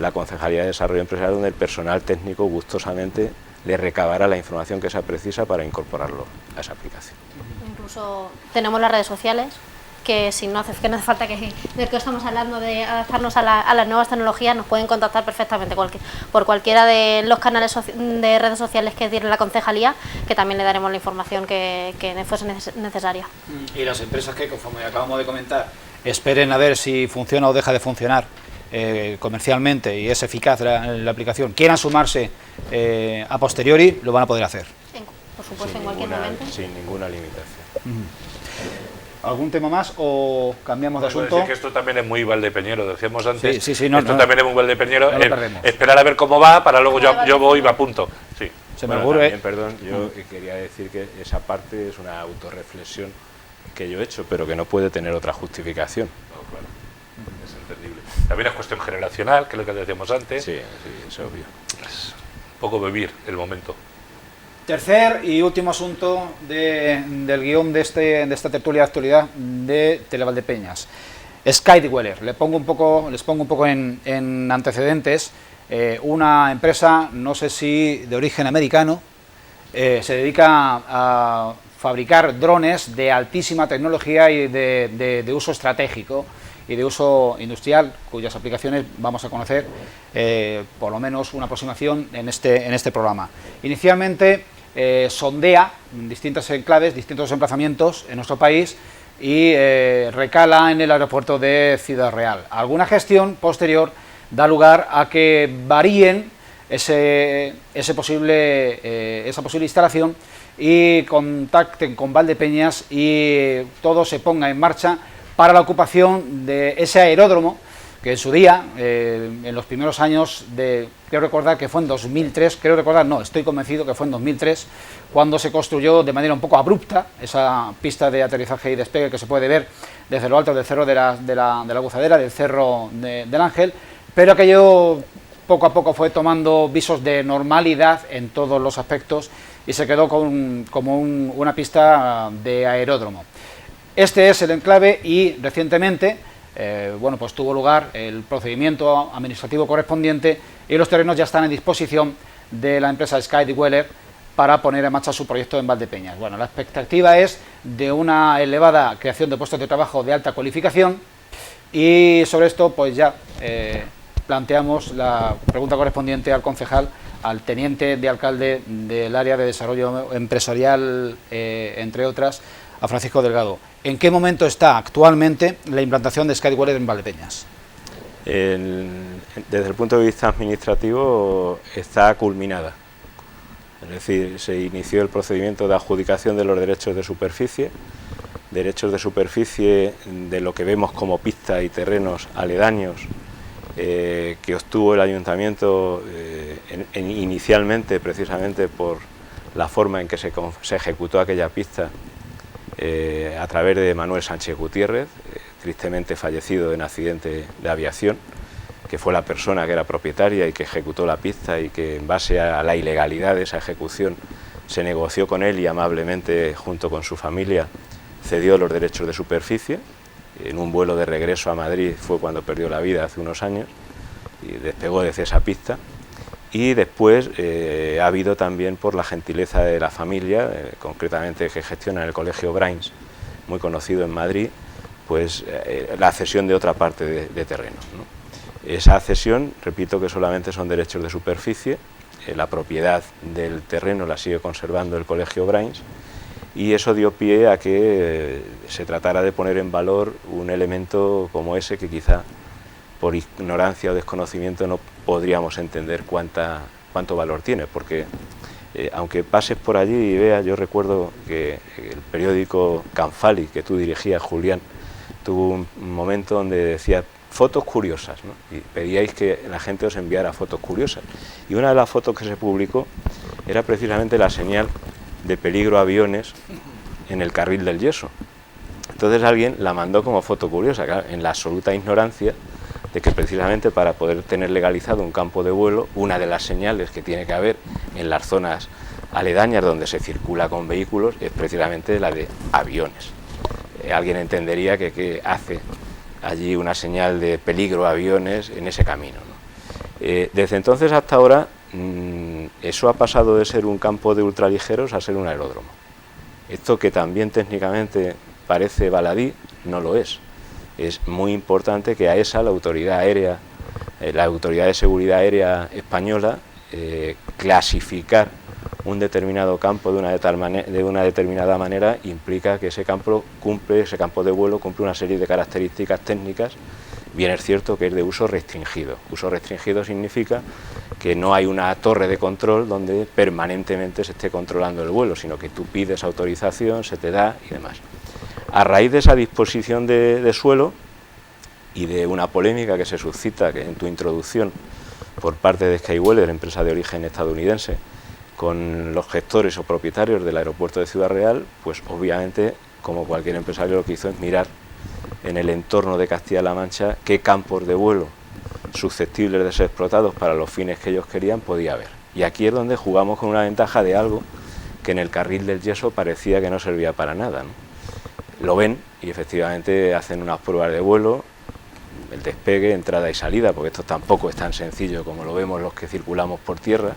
la Concejalía de Desarrollo Empresarial, donde el personal técnico gustosamente le recabará la información que sea precisa para incorporarlo a esa aplicación. Incluso tenemos las redes sociales, que si no hace falta que estamos hablando de adaptarnos a las nuevas tecnologías, nos pueden contactar perfectamente por cualquiera de los canales de redes sociales que tiene la concejalía, que también le daremos la información que fuese necesaria. Y las empresas que, conforme acabamos de comentar, esperen a ver si funciona o deja de funcionar comercialmente y es eficaz la aplicación, quieran sumarse a posteriori, lo van a poder hacer. Por supuesto, en cualquier momento. Sin ninguna limitación. ¿Algún tema más o cambiamos de Puedo asunto? decir que esto también es muy Valdepeñero, decíamos antes. Sí, Esto también es muy Valdepeñero. no lo perdemos. Esperar a ver cómo va, para luego yo voy y me apunto. Sí. Se me Bueno, ocurre. también, perdón, yo quería decir que esa parte es una autorreflexión que yo he hecho, pero que no puede tener otra justificación. No, claro. Es entendible. También es cuestión generacional, que es lo que decíamos antes. Sí, sí, es obvio. Es un poco vivir el momento. Tercer y último asunto del guión de esta tertulia de actualidad de Televaldepeñas. Skydweller. Les pongo un poco en antecedentes. Una empresa, no sé si de origen americano, se dedica a fabricar drones de altísima tecnología y de uso estratégico y de uso industrial, cuyas aplicaciones vamos a conocer por lo menos una aproximación en este programa. Inicialmente sondea distintas enclaves, distintos emplazamientos en nuestro país y recala en el aeropuerto de Ciudad Real. Alguna gestión posterior da lugar a que varíen esa posible instalación y contacten con Valdepeñas y todo se ponga en marcha para la ocupación de ese aeródromo que en su día, en los primeros años, creo recordar que fue en 2003, estoy convencido que fue en 2003, cuando se construyó de manera un poco abrupta esa pista de aterrizaje y despegue que se puede ver desde lo alto del cerro de la Gozadera, del Cerro del Ángel, pero aquello poco a poco fue tomando visos de normalidad en todos los aspectos y se quedó como una pista de aeródromo. Este es el enclave y recientemente pues tuvo lugar el procedimiento administrativo correspondiente y los terrenos ya están en disposición de la empresa Skydweller para poner en marcha su proyecto en Valdepeñas. Bueno, la expectativa es de una elevada creación de puestos de trabajo de alta cualificación y sobre esto pues ya planteamos la pregunta correspondiente al concejal, al teniente de alcalde del área de desarrollo empresarial, entre otras, a Francisco Delgado. ¿En qué momento está actualmente la implantación de Skydweller en Valdepeñas? Desde el punto de vista administrativo está culminada. Es decir, se inició el procedimiento de adjudicación de los derechos de superficie de lo que vemos como pista y terrenos aledaños que obtuvo el ayuntamiento inicialmente precisamente por la forma en que se ejecutó aquella pista a través de Manuel Sánchez Gutiérrez, tristemente fallecido en accidente de aviación, que fue la persona que era propietaria y que ejecutó la pista y que en base a la ilegalidad de esa ejecución se negoció con él y amablemente junto con su familia cedió los derechos de superficie. En un vuelo de regreso a Madrid fue cuando perdió la vida hace unos años y despegó desde esa pista. Y después ha habido también, por la gentileza de la familia, concretamente que gestiona el Colegio Brains, muy conocido en Madrid, pues la cesión de otra parte de terreno, ¿no? Esa cesión, repito que solamente son derechos de superficie, la propiedad del terreno la sigue conservando el Colegio Brains y eso dio pie a que se tratara de poner en valor un elemento como ese que quizá por ignorancia o desconocimiento no podríamos entender cuánto valor tiene, porque aunque pases por allí y veas, yo recuerdo que el periódico Canfali, que tú dirigías, Julián, tuvo un momento donde decía fotos curiosas, ¿no? Y pedíais que la gente os enviara fotos curiosas. Y una de las fotos que se publicó era precisamente la señal de peligro aviones en el carril del yeso. Entonces alguien la mandó como foto curiosa, claro, en la absoluta ignorancia de que precisamente para poder tener legalizado un campo de vuelo, una de las señales que tiene que haber en las zonas aledañas donde se circula con vehículos es precisamente la de aviones. Alguien entendería que hace allí una señal de peligro aviones en ese camino, ¿no? Desde entonces hasta ahora eso ha pasado de ser un campo de ultraligeros a ser un aeródromo. Esto, que también técnicamente parece baladí, no lo es. Es muy importante que AESA, la autoridad aérea, la Autoridad de Seguridad Aérea Española, clasificar un determinado campo de una determinada manera implica que ese campo de vuelo cumple una serie de características técnicas. Bien es cierto que es de uso restringido. Uso restringido significa que no hay una torre de control donde permanentemente se esté controlando el vuelo, sino que tú pides autorización, se te da y demás. A raíz de esa disposición de suelo y de una polémica que se suscita en tu introducción por parte de Skyweller, empresa de origen estadounidense, con los gestores o propietarios del aeropuerto de Ciudad Real, pues obviamente, como cualquier empresario, lo que hizo es mirar en el entorno de Castilla-La Mancha qué campos de vuelo susceptibles de ser explotados para los fines que ellos querían podía haber. Y aquí es donde jugamos con una ventaja de algo que en el carril del yeso parecía que no servía para nada, ¿no? Lo ven y efectivamente hacen unas pruebas de vuelo, el despegue, entrada y salida, porque esto tampoco es tan sencillo como lo vemos los que circulamos por tierra,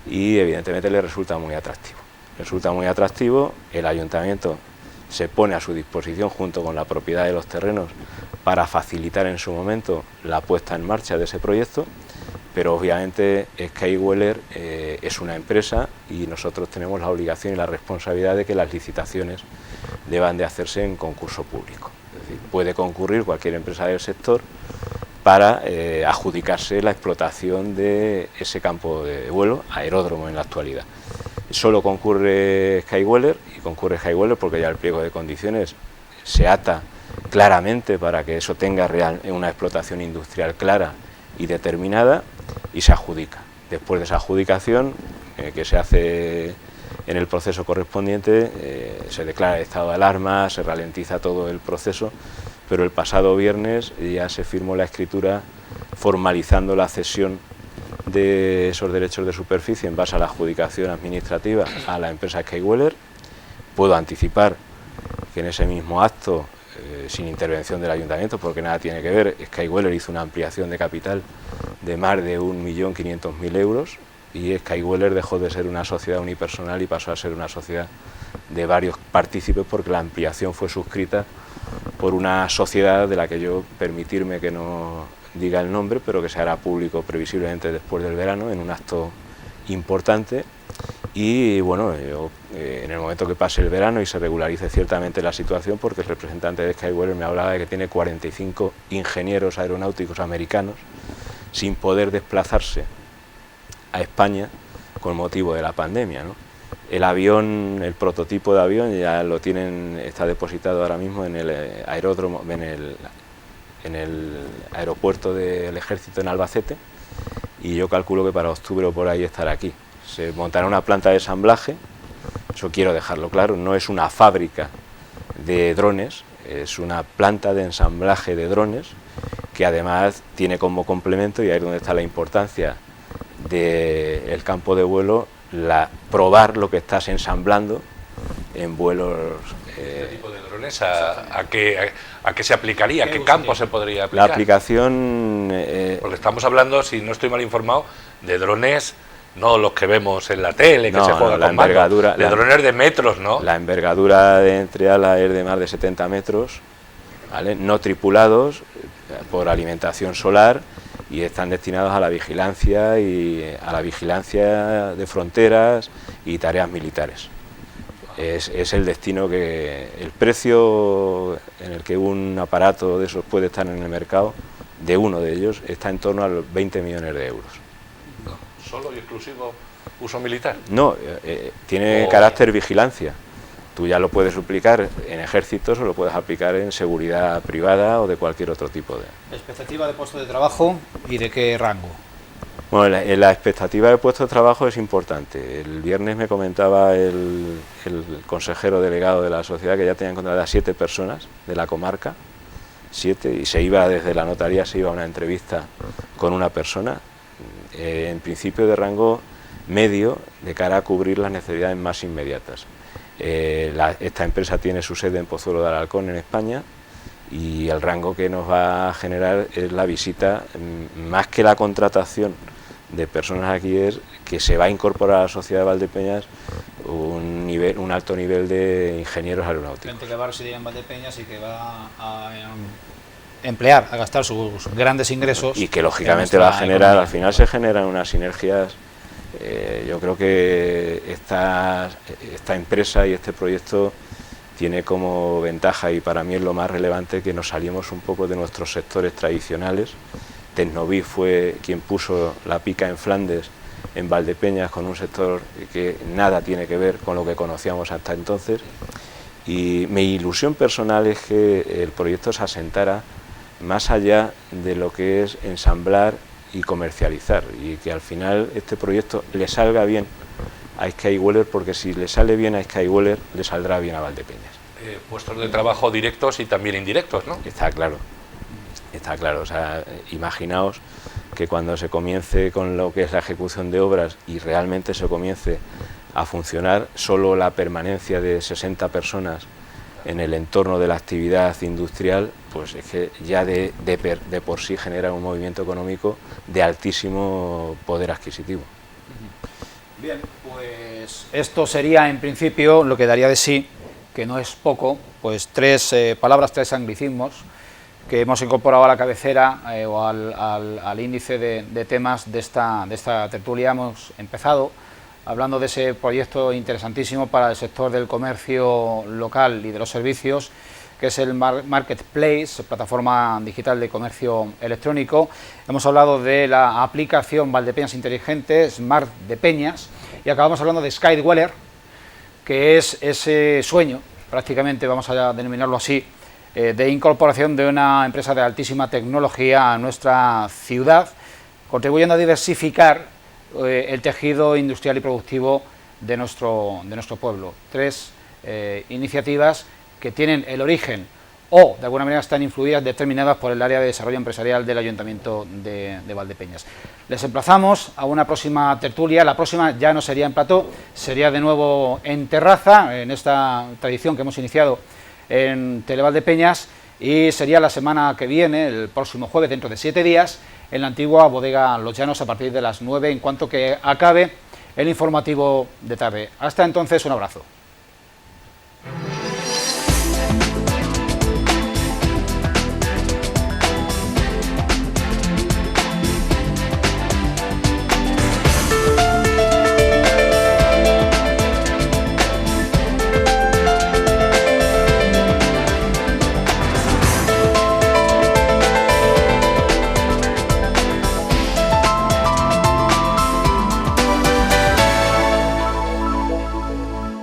y evidentemente les resulta muy atractivo. Resulta muy atractivo, el ayuntamiento se pone a su disposición junto con la propiedad de los terrenos para facilitar en su momento la puesta en marcha de ese proyecto, pero obviamente Skyweller es una empresa y nosotros tenemos la obligación y la responsabilidad de que las licitaciones deban de hacerse en concurso público. Es decir, puede concurrir cualquier empresa del sector para adjudicarse la explotación de ese campo de vuelo, aeródromo en la actualidad. Solo concurre Skyweller, y concurre Skyweller porque ya el pliego de condiciones se ata claramente para que eso tenga una explotación industrial clara y determinada, y se adjudica. Después de esa adjudicación, que se hace en el proceso correspondiente, se declara el estado de alarma, se ralentiza todo el proceso, pero el pasado viernes ya se firmó la escritura formalizando la cesión de esos derechos de superficie en base a la adjudicación administrativa a la empresa Skyweller. Puedo anticipar que en ese mismo acto, sin intervención del ayuntamiento, porque nada tiene que ver, Skyweller hizo una ampliación de capital de más de 1.500.000 euros y Skyweller dejó de ser una sociedad unipersonal y pasó a ser una sociedad de varios partícipes, porque la ampliación fue suscrita por una sociedad de la que yo permitirme que no diga el nombre, pero que se hará público previsiblemente después del verano en un acto importante. Y bueno, yo, en el momento que pase el verano y se regularice ciertamente la situación, porque el representante de Skyweller me hablaba de que tiene 45 ingenieros aeronáuticos americanos sin poder desplazarse a España con motivo de la pandemia, ¿no? El avión, el prototipo de avión ya lo tienen, está depositado ahora mismo en el aeródromo, en el aeropuerto del Ejército en Albacete, y yo calculo que para octubre o por ahí estará aquí. Se montará una planta de ensamblaje, eso quiero dejarlo claro, no es una fábrica de drones, es una planta de ensamblaje de drones que además tiene como complemento, y ahí es donde está la importancia del campo de vuelo, probar lo que estás ensamblando en vuelos. ¿Este tipo de drones a qué se aplicaría? ¿A qué campo se podría aplicar? La aplicación... Porque estamos hablando, si no estoy mal informado, de drones, no los que vemos en la tele, que se juegan con mando, de drones de metros, ¿no? La envergadura de entre alas es de más de 70 metros, ¿vale? No tripulados, por alimentación solar, y están destinados a la vigilancia de fronteras y tareas militares. es el destino el precio en el que un aparato de esos puede estar en el mercado, de uno de ellos, está en torno a los 20 millones de euros. ¿Solo y exclusivo uso militar? No, tiene carácter vigilancia. Tú ya lo puedes aplicar en ejércitos o lo puedes aplicar en seguridad privada o de cualquier otro tipo de... ¿Expectativa de puesto de trabajo y de qué rango? Bueno, la expectativa de puesto de trabajo es importante. El viernes me comentaba el consejero delegado de la sociedad que ya tenían contratadas 7 personas de la comarca, 7, y se iba desde la notaría, se iba a una entrevista con una persona, en principio de rango medio, de cara a cubrir las necesidades más inmediatas. Esta empresa tiene su sede en Pozuelo de Alarcón, en España, y el rango que nos va a generar es la visita, más que la contratación de personas aquí, es que se va a incorporar a la sociedad de Valdepeñas un alto nivel de ingenieros aeronáuticos. Gente que va a residir en Valdepeñas y que va a emplear, a gastar sus grandes ingresos. Y que lógicamente va a generar, al final se generan unas sinergias. Yo creo que esta empresa y este proyecto tiene como ventaja, y para mí es lo más relevante, que nos salimos un poco de nuestros sectores tradicionales. Tecnoví fue quien puso la pica en Flandes, en Valdepeñas, con un sector que nada tiene que ver con lo que conocíamos hasta entonces, y mi ilusión personal es que el proyecto se asentara más allá de lo que es ensamblar y comercializar, y que al final este proyecto le salga bien a Skyweller, porque si le sale bien a Skyweller, le saldrá bien a Valdepeñas. Puestos de trabajo directos y también indirectos, ¿no? Está claro, o sea, imaginaos que cuando se comience con lo que es la ejecución de obras y realmente se comience a funcionar, solo la permanencia de 60 personas en el entorno de la actividad industrial, pues es que ya de por sí genera un movimiento económico de altísimo poder adquisitivo. Bien, pues esto sería en principio lo que daría de sí, que no es poco, pues 3 palabras, 3 anglicismos que hemos incorporado a la cabecera o al índice de temas de esta tertulia. Hemos empezado hablando de ese proyecto interesantísimo para el sector del comercio local y de los servicios, que es el Marketplace, plataforma digital de comercio electrónico. Hemos hablado de la aplicación Valdepeñas Inteligente, Smart de Peñas, y acabamos hablando de Skyweller, que es ese sueño, prácticamente vamos a denominarlo así, de incorporación de una empresa de altísima tecnología a nuestra ciudad, contribuyendo a diversificar el tejido industrial y productivo de nuestro pueblo. 3 iniciativas que tienen el origen o de alguna manera están influidas, determinadas por el área de desarrollo empresarial del Ayuntamiento de Valdepeñas. Les emplazamos a una próxima tertulia. La próxima ya no sería en plató, sería de nuevo en terraza, en esta tradición que hemos iniciado en Televaldepeñas, y sería la semana que viene, el próximo jueves, dentro de 7 días, en la antigua bodega Los Llanos, a partir de las 9, en cuanto que acabe el informativo de tarde. Hasta entonces, un abrazo.